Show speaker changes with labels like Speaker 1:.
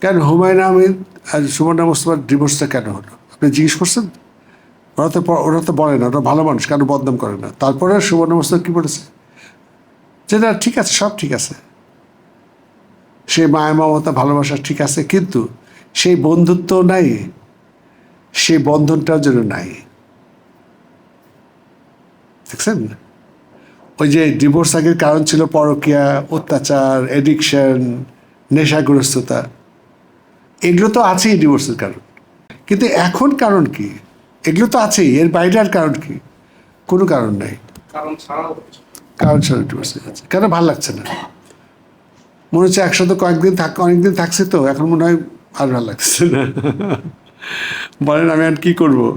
Speaker 1: কেন হুমায়ুন আহমেদ আর সুবর্ণা মুস্তফার ডিভোর্সটা কেন হলো আপনি জিজ্ঞেস করছেন? ওরা তো বলে না, ওরা ভালো মানুষ, কেন বদনাম করে না। তারপরে সুবর্ণা মুস্তফা কি বলেছে, যে না ঠিক আছে, সব ঠিক আছে, সে মায়া মমতা ভালোবাসা ঠিক আছে, কিন্তু সেই বন্ধুত্ব নাই, সেই বন্ধনটার জন্য নাই। দেখছেন, ওই যে ডিভোর্স আগের কারণ ছিল পরকীয়া, অত্যাচার, এডিকশন, নেশাগ্রস্ততা, এগুলো তো আছেই ডিভোর্সের কারণ। কিন্তু এখন কারণ কি? এগুলো তো আছেই, এর বাইরে আর কারণ কি? কোনো কারণ নাই। কারণ ছাড়া ডিভোর্স হয়ে যাচ্ছে কেন? ভালো লাগছে না, মনে হচ্ছে একসাথে অনেকদিন থাকছে তো, এখন মনে হয় আর ভালো লাগছে না। বলেন আমি আর কি করবো?